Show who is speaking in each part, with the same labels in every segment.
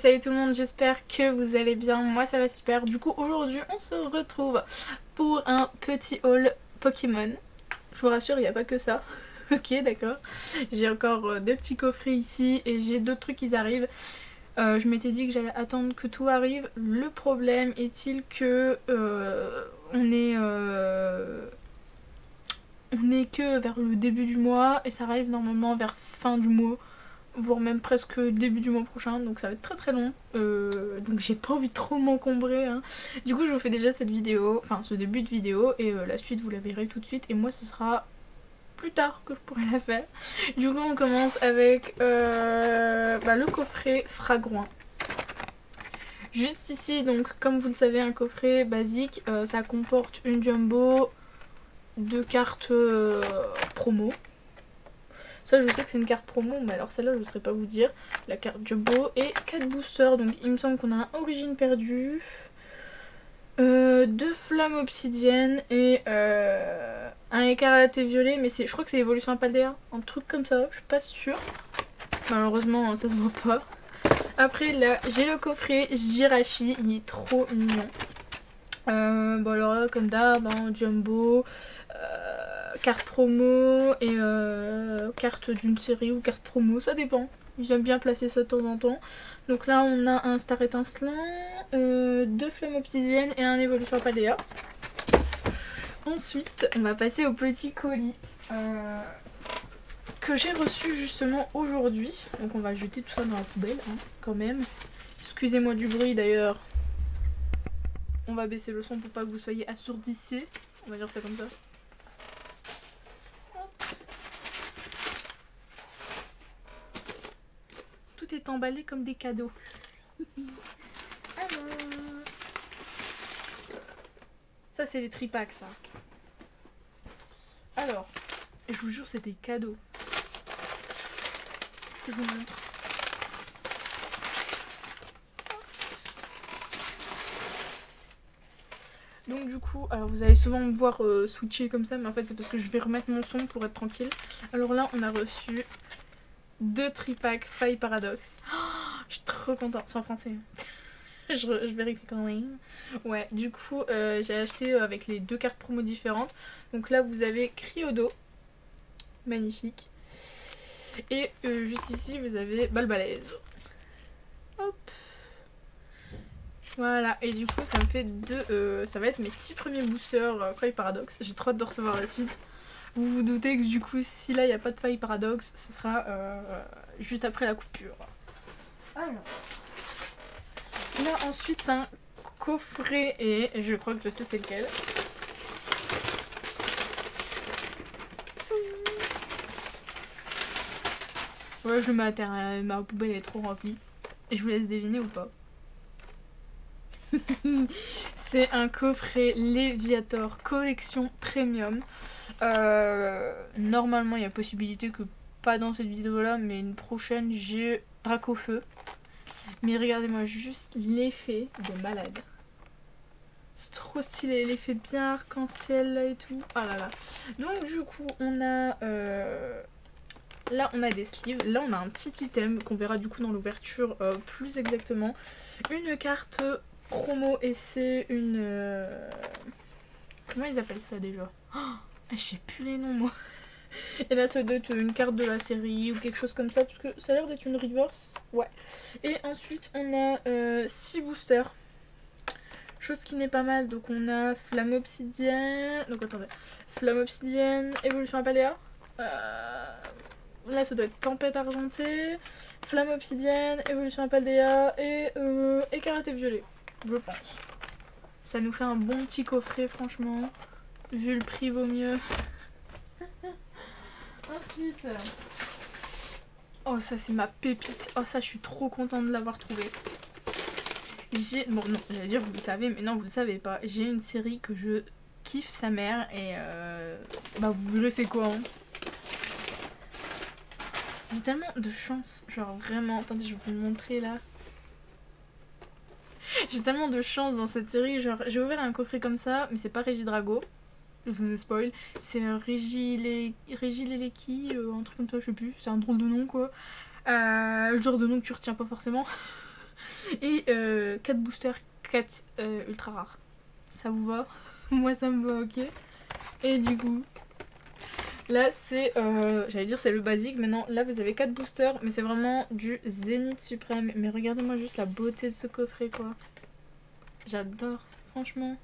Speaker 1: salut tout le monde, j'espère que vous allez bien, moi ça va super. Du coup aujourd'hui on se retrouve pour un petit haul Pokémon. Je vous rassure, il n'y a pas que ça. Ok, d'accord. J'ai encore des petits coffrets ici et j'ai d'autres trucs qui arrivent. Je m'étais dit que j'allais attendre que tout arrive. Le problème est-il que on est que vers le début du mois et ça arrive normalement vers fin du mois, voire même presque début du mois prochain, donc ça va être très très long, donc j'ai pas envie de trop m'encombrer hein. Du coup je vous fais déjà cette vidéo, enfin ce début de vidéo, et la suite vous la verrez tout de suite, et moi ce sera plus tard que je pourrai la faire. Du coup on commence avec le coffret Fragouin. Juste ici, donc comme vous le savez, un coffret basique, ça comporte une jumbo, 2 cartes promo. Ça je sais que c'est une carte promo, mais alors celle-là je ne saurais pas vous dire. La carte jumbo et 4 boosters, donc il me semble qu'on a un origine perdue, 2 flammes obsidiennes et un écarlate et violet, mais je crois que c'est l'évolution à Paldea, un truc comme ça, je suis pas sûre. Malheureusement ça se voit pas. Après là j'ai le coffret Jirachi, il est trop mignon. Bon alors là comme d'hab, hein, jumbo, carte promo et carte d'une série ou carte promo, ça dépend. J'aime bien placer ça de temps en temps. Donc là on a un star étincelant, 2 flammes obsidiennes et un évolution Paldea. Ensuite on va passer au petit colis que j'ai reçu justement aujourd'hui. Donc on va jeter tout ça dans la poubelle hein, quand même. Excusez-moi du bruit d'ailleurs. On va baisser le son pour pas que vous soyez assourdissés. On va dire ça comme ça. Hop. Tout est emballé comme des cadeaux. Alors... ça c'est les tripacks ça. Alors, je vous jure c'est des cadeaux. Je vous montre. Donc du coup, alors vous allez souvent me voir switcher comme ça, mais en fait c'est parce que je vais remettre mon son pour être tranquille. Alors là on a reçu 2 tripacks Faille Paradox. Oh, je suis trop contente, c'est en français. je vérifie quand même. Ouais, du coup j'ai acheté avec les 2 cartes promo différentes. Donc là vous avez Cryodo, magnifique. Et juste ici vous avez Balbalaise. Hop. Voilà, et du coup ça me fait ça va être mes 6 premiers boosters Faille Paradox. J'ai trop hâte de recevoir la suite. Vous vous doutez que du coup si là il n'y a pas de Faille Paradox, ce sera juste après la coupure. Alors là ensuite c'est un coffret et je crois que je sais c'est lequel. Ouais, je le mets à terre, ma poubelle est trop remplie. Et je vous laisse deviner ou pas. C'est un coffret Léviator collection premium. Normalement il y a possibilité que pas dans cette vidéo là, mais une prochaine j'ai Dracofeu. Mais regardez-moi juste l'effet de malade. C'est trop stylé, l'effet bien arc-en-ciel là et tout. Ah là là. Donc du coup on a là on a des sleeves, là on a un petit item qu'on verra du coup dans l'ouverture plus exactement. Une carte promo et c'est une... comment ils appellent ça déjà? Oh, je sais plus les noms moi. Et là ça doit être une carte de la série ou quelque chose comme ça parce que ça a l'air d'être une reverse. Ouais. Et ensuite on a 6 boosters. Chose qui n'est pas mal. Donc on a Flamme Obsidienne. Donc attendez. Flamme Obsidienne, Évolution à Paldea. Là ça doit être Tempête Argentée, Flamme Obsidienne, Évolution à Paldea et Écarlate et Violet. Je pense. Ça nous fait un bon petit coffret franchement. Vu le prix vaut mieux. Ensuite... oh ça c'est ma pépite. Oh ça je suis trop contente de l'avoir trouvé. J'ai... bon non j'allais dire vous le savez mais non vous le savez pas. J'ai une série que je kiffe sa mère et vous verrez c'est quoi hein. J'ai tellement de chance, genre vraiment, attendez je vais vous le montrer là. J'ai tellement de chance dans cette série, genre j'ai ouvert un coffret comme ça, mais c'est pas Regidrago, je vous ai spoil, c'est Regileleki, un truc comme ça, je sais plus, c'est un drôle de nom quoi. Le genre de nom que tu retiens pas forcément. Et 4 boosters, 4 ultra rares. Ça vous va? Moi ça me va, ok. Et du coup, là c'est, j'allais dire c'est le basique, mais non, là vous avez 4 boosters, mais c'est vraiment du Zénith suprême. Mais regardez-moi juste la beauté de ce coffret quoi. J'adore, franchement.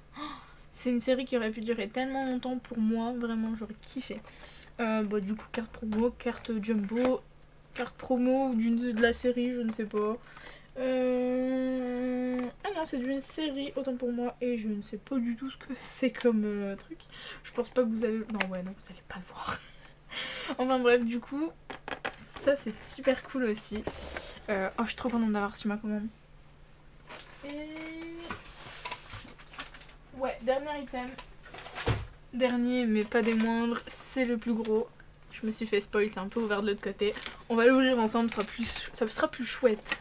Speaker 1: C'est une série qui aurait pu durer tellement longtemps pour moi, vraiment j'aurais kiffé. Bah, du coup carte promo, carte jumbo, carte promo de la série, je ne sais pas. Ah non, c'est d'une série, autant pour moi, et je ne sais pas du tout ce que c'est comme truc. Je pense pas que vous allez... Non, ouais, non, vous allez pas le voir. Enfin bref, du coup, ça c'est super cool aussi. Oh, je suis trop contente d'avoir reçu ma commande. Et... ouais, dernier item. Dernier, mais pas des moindres, c'est le plus gros. Je me suis fait spoil, c'est un peu ouvert de l'autre côté. On va l'ouvrir ensemble, ça sera plus chouette.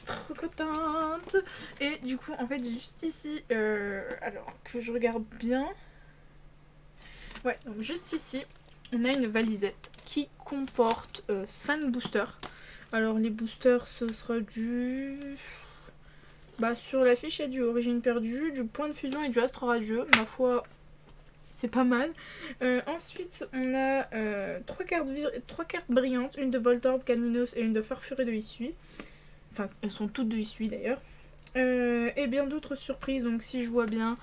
Speaker 1: Trop contente. Et du coup en fait juste ici alors que je regarde bien, ouais, donc juste ici on a une valisette qui comporte 5 boosters. Alors les boosters ce sera du... bah sur l'affiche il y a du Origine perdue, du Point de fusion et du Astre radieux. Ma foi c'est pas mal. Ensuite on a 3 cartes brillantes, une de Voltorb, Caninos et une de Farfuré de Hisui. Enfin, elles sont toutes de Hisui d'ailleurs. Et bien d'autres surprises. Donc si je vois bien,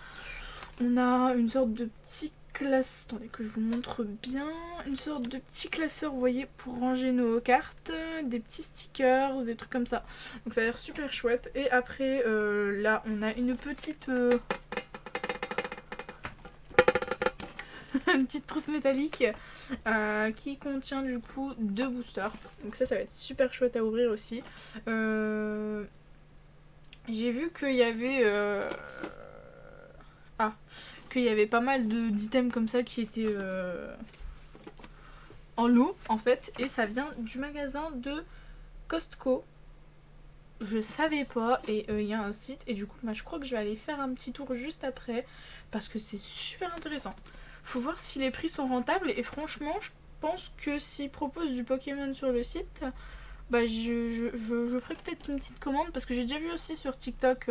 Speaker 1: on a une sorte de petit classeur. Attendez que je vous montre bien. Une sorte de petit classeur, vous voyez, pour ranger nos cartes. Des petits stickers, des trucs comme ça. Donc ça a l'air super chouette. Et après, là, on a une petite... une petite trousse métallique qui contient du coup 2 boosters. Donc ça va être super chouette à ouvrir aussi. J'ai vu qu'il y avait qu'il y avait pas mal d'items comme ça qui étaient en lot en fait, et ça vient du magasin de Costco. Je savais pas, et il y a un site, et du coup je crois que je vais aller faire un petit tour juste après parce que c'est super intéressant. Faut voir si les prix sont rentables, et franchement je pense que s'ils proposent du Pokémon sur le site, bah je ferai peut-être une petite commande, parce que j'ai déjà vu aussi sur TikTok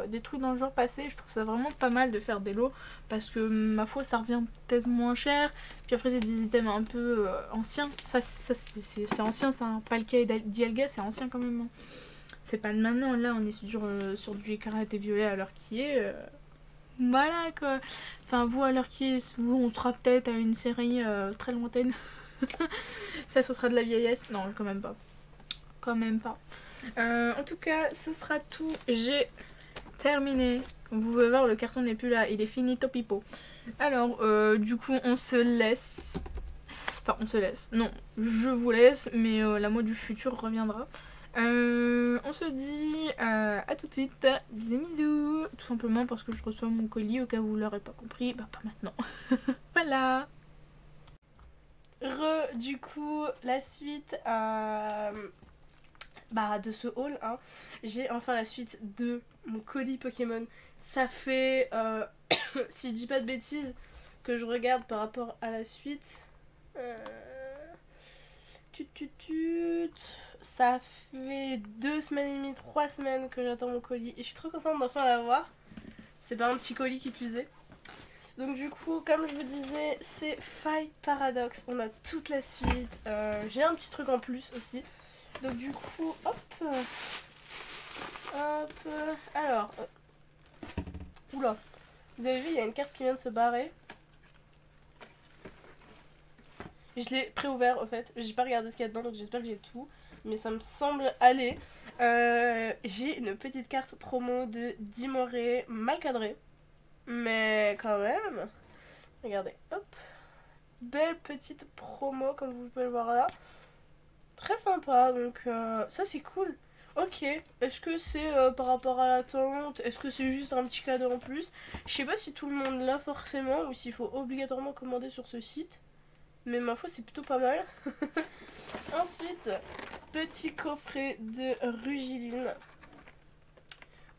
Speaker 1: des trucs dans le genre passé. Je trouve ça vraiment pas mal de faire des lots, parce que ma foi ça revient peut-être moins cher. Puis après c'est des items un peu anciens. Ça c'est ancien, c'est un Palkia et Dialga, c'est ancien quand même. C'est pas de maintenant, là on est sur du écarlate et violet à l'heure qui est. Voilà quoi. Enfin vous à l'heure qui est, vous on sera peut-être à une série très lointaine. Ça ce sera de la vieillesse. Non quand même pas. Quand même pas. En tout cas, ce sera tout. J'ai terminé. Comme vous pouvez voir, le carton n'est plus là. Il est fini, topipo. Alors, du coup, on se laisse. Enfin, on se laisse. Non, je vous laisse, mais la moi du futur reviendra. On se dit à tout de suite. Bisous, bisous. Tout simplement parce que je reçois mon colis, au cas où vous l'aurez pas compris. Bah, pas maintenant. Voilà. Du coup, la suite... bah de ce haul hein, j'ai enfin la suite de mon colis Pokémon. Ça fait si je dis pas de bêtises que je regarde par rapport à la suite, ça fait 2 semaines et demie, 3 semaines que j'attends mon colis, et je suis trop contente d'enfin l'avoir. C'est pas un petit colis qui plus est. Donc du coup, comme je vous disais, c'est Faille Paradox. On a toute la suite. J'ai un petit truc en plus aussi. Donc du coup, hop, alors, oula, vous avez vu, il y a une carte qui vient de se barrer. Je l'ai pré-ouvert, au fait, j'ai pas regardé ce qu'il y a dedans, donc j'espère que j'ai tout, mais ça me semble aller. J'ai une petite carte promo de Dimoré mal cadrée, mais quand même, regardez, hop, belle petite promo comme vous pouvez le voir là. Très sympa, donc ça c'est cool. Ok, est-ce que c'est par rapport à l'attente? Est-ce que c'est juste un petit cadeau en plus? Je sais pas si tout le monde l'a forcément, ou s'il faut obligatoirement commander sur ce site. Mais ma foi c'est plutôt pas mal. Ensuite, petit coffret de Rugiline.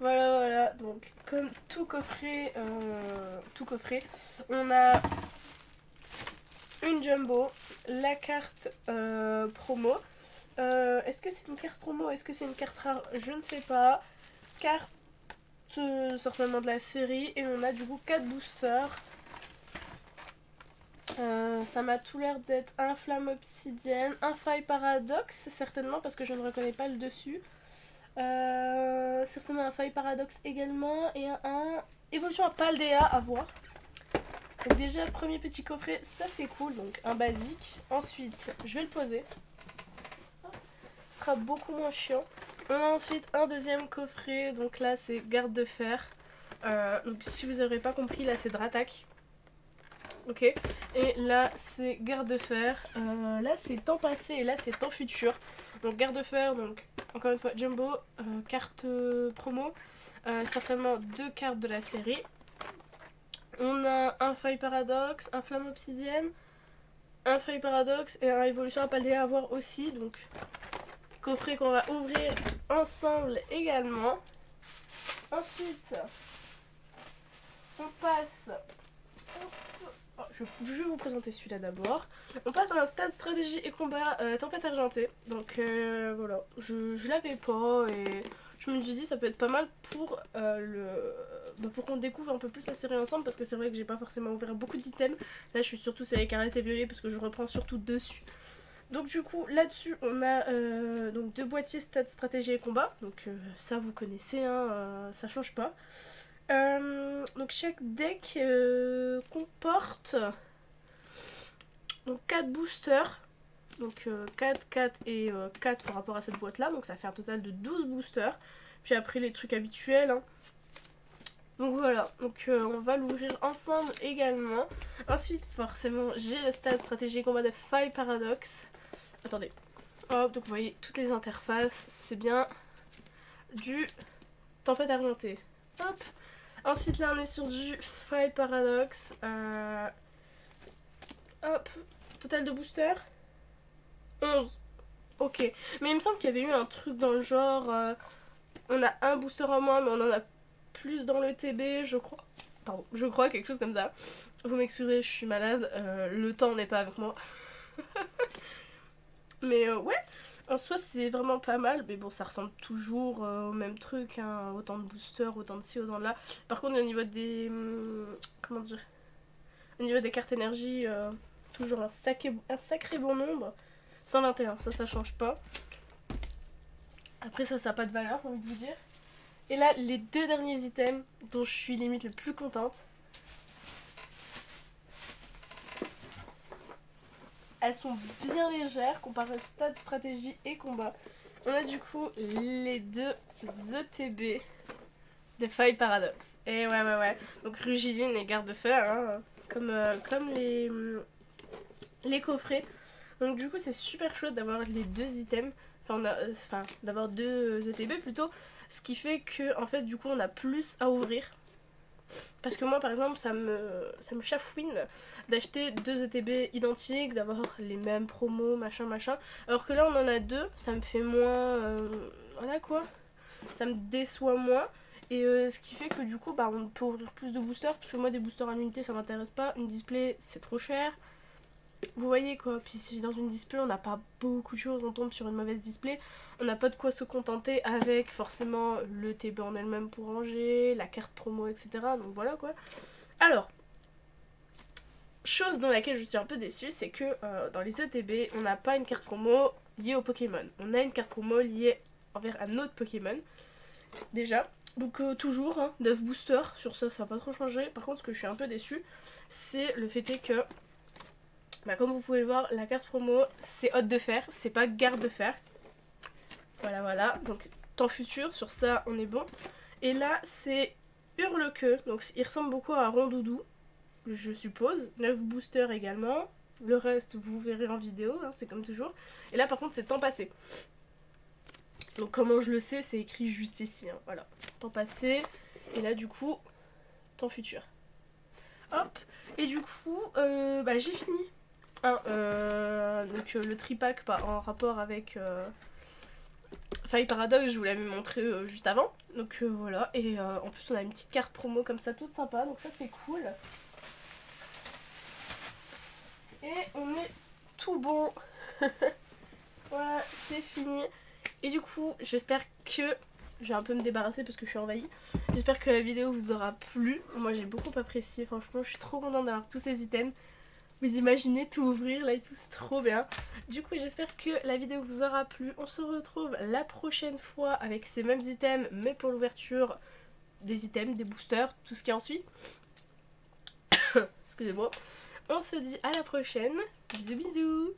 Speaker 1: Voilà, voilà, donc comme tout coffret, on a
Speaker 2: une jumbo, la carte promo. Est-ce que c'est une carte promo? Est-ce que c'est une carte rare? Je ne sais pas. Carte certainement de la série. Et on a du coup 4 boosters. Ça m'a tout l'air d'être un flamme obsidienne, un faille paradoxe, certainement parce que je ne reconnais pas le dessus. Certainement un faille paradoxe également. Et un évolution à Paldea à voir. Donc déjà, premier petit coffret, ça c'est cool, donc un basique. Ensuite, je vais le poser. Ce sera beaucoup moins chiant. On a ensuite un deuxième coffret, donc là c'est garde de fer. Donc si vous n'aurez pas compris, là c'est Dratak. Ok, et là c'est garde de fer. Là c'est temps passé et là c'est temps futur. Donc garde de fer, donc encore une fois jumbo, carte promo, certainement 2 cartes de la série. On a un faille paradoxe, un flamme obsidienne, un faille paradoxe et un évolution à Paldea à voir aussi. Donc coffret qu'on va ouvrir ensemble également. Ensuite, on passe... Oh, je vais vous présenter celui-là d'abord. On passe à un stade stratégie et combat tempête argentée. Donc voilà, je l'avais pas et je me suis dit ça peut être pas mal pour pour qu'on découvre un peu plus la série ensemble, parce que c'est vrai que j'ai pas forcément ouvert beaucoup d'items. Là je suis surtout série écarlate et violet parce que je reprends surtout dessus. Donc du coup là-dessus on a donc 2 boîtiers stade stratégie et combat. Donc ça vous connaissez, hein, ça change pas. Donc chaque deck comporte donc 4 boosters. Donc 4, 4 et 4 par rapport à cette boîte là. Donc ça fait un total de 12 boosters. Puis après les trucs habituels, hein. Donc voilà, donc on va l'ouvrir ensemble également. Ensuite forcément j'ai le stade stratégie combat de Faille Paradoxe. Attendez. Hop, donc vous voyez toutes les interfaces. C'est bien du tempête argentée. Hop. Ensuite là on est sur du Faille Paradoxe. Hop. Total de booster 11. Ok. Mais il me semble qu'il y avait eu un truc dans le genre... on a un booster en moins mais on en a plus dans le TB, je crois. Pardon, je crois, quelque chose comme ça. Vous m'excusez, je suis malade. Le temps n'est pas avec moi. Mais ouais, en soi c'est vraiment pas mal. Mais bon, ça ressemble toujours au même truc, hein. Autant de boosters, autant de ci, autant de là. Par contre au niveau des... comment dire, au niveau des cartes énergie, toujours un sacré bon nombre. 121, ça change pas. Après ça n'a pas de valeur, j'ai envie de vous dire. Et là les 2 derniers items dont je suis limite le plus contente. Elles sont bien légères comparées au stade stratégie et combat. On a du coup les 2 ETB de Faille Paradoxe. Et ouais. Donc Rugiline et garde de fer, hein, comme les coffrets. Donc du coup c'est super chouette d'avoir les 2 items. Enfin d'avoir 2 ETB plutôt. Ce qui fait que en fait du coup on a plus à ouvrir. Parce que moi par exemple ça me chafouine d'acheter 2 ETB identiques, d'avoir les mêmes promos, machin. Alors que là on en a 2, ça me fait moins... voilà quoi. Ça me déçoit moins. Et ce qui fait que du coup bah, on peut ouvrir plus de boosters. Parce que moi des boosters à l'unité ça m'intéresse pas. Une display c'est trop cher. Vous voyez quoi, puis si dans une display on n'a pas beaucoup de choses, on tombe sur une mauvaise display, on n'a pas de quoi se contenter avec forcément le TB en elle-même pour ranger, la carte promo, etc. Donc voilà quoi. Alors, chose dans laquelle je suis un peu déçue, c'est que dans les ETB, on n'a pas une carte promo liée au Pokémon. On a une carte promo liée envers un autre Pokémon, déjà. Donc toujours, hein, 9 boosters, sur ça va pas trop changer. Par contre, ce que je suis un peu déçue, c'est le fait est que... bah, comme vous pouvez le voir, la carte promo c'est Hôte de Fer, c'est pas Garde de Fer. Voilà, donc temps futur, sur ça on est bon. Et là c'est Hurle-Queue, donc il ressemble beaucoup à Rondoudou, je suppose. 9 boosters également, le reste vous verrez en vidéo, hein, c'est comme toujours. Et là par contre c'est temps passé. Donc comment je le sais, c'est écrit juste ici, hein, voilà. Temps passé, et là du coup, temps futur. Hop, et du coup, bah j'ai fini. Donc le tripack en rapport avec Faille Paradoxe, je vous l'avais montré juste avant. Donc voilà, et en plus on a une petite carte promo comme ça toute sympa, donc ça c'est cool. Et on est tout bon. Voilà, c'est fini. Et du coup, j'espère que... Je vais un peu me débarrasser parce que je suis envahie. J'espère que la vidéo vous aura plu. Moi j'ai beaucoup apprécié, franchement je suis trop contente d'avoir tous ces items. Vous imaginez tout ouvrir là et tout, c'est trop bien. Du coup j'espère que la vidéo vous aura plu. On se retrouve la prochaine fois avec ces mêmes items, mais pour l'ouverture des items, des boosters, tout ce qui en suit. Excusez-moi. On se dit à la prochaine. Bisous bisous.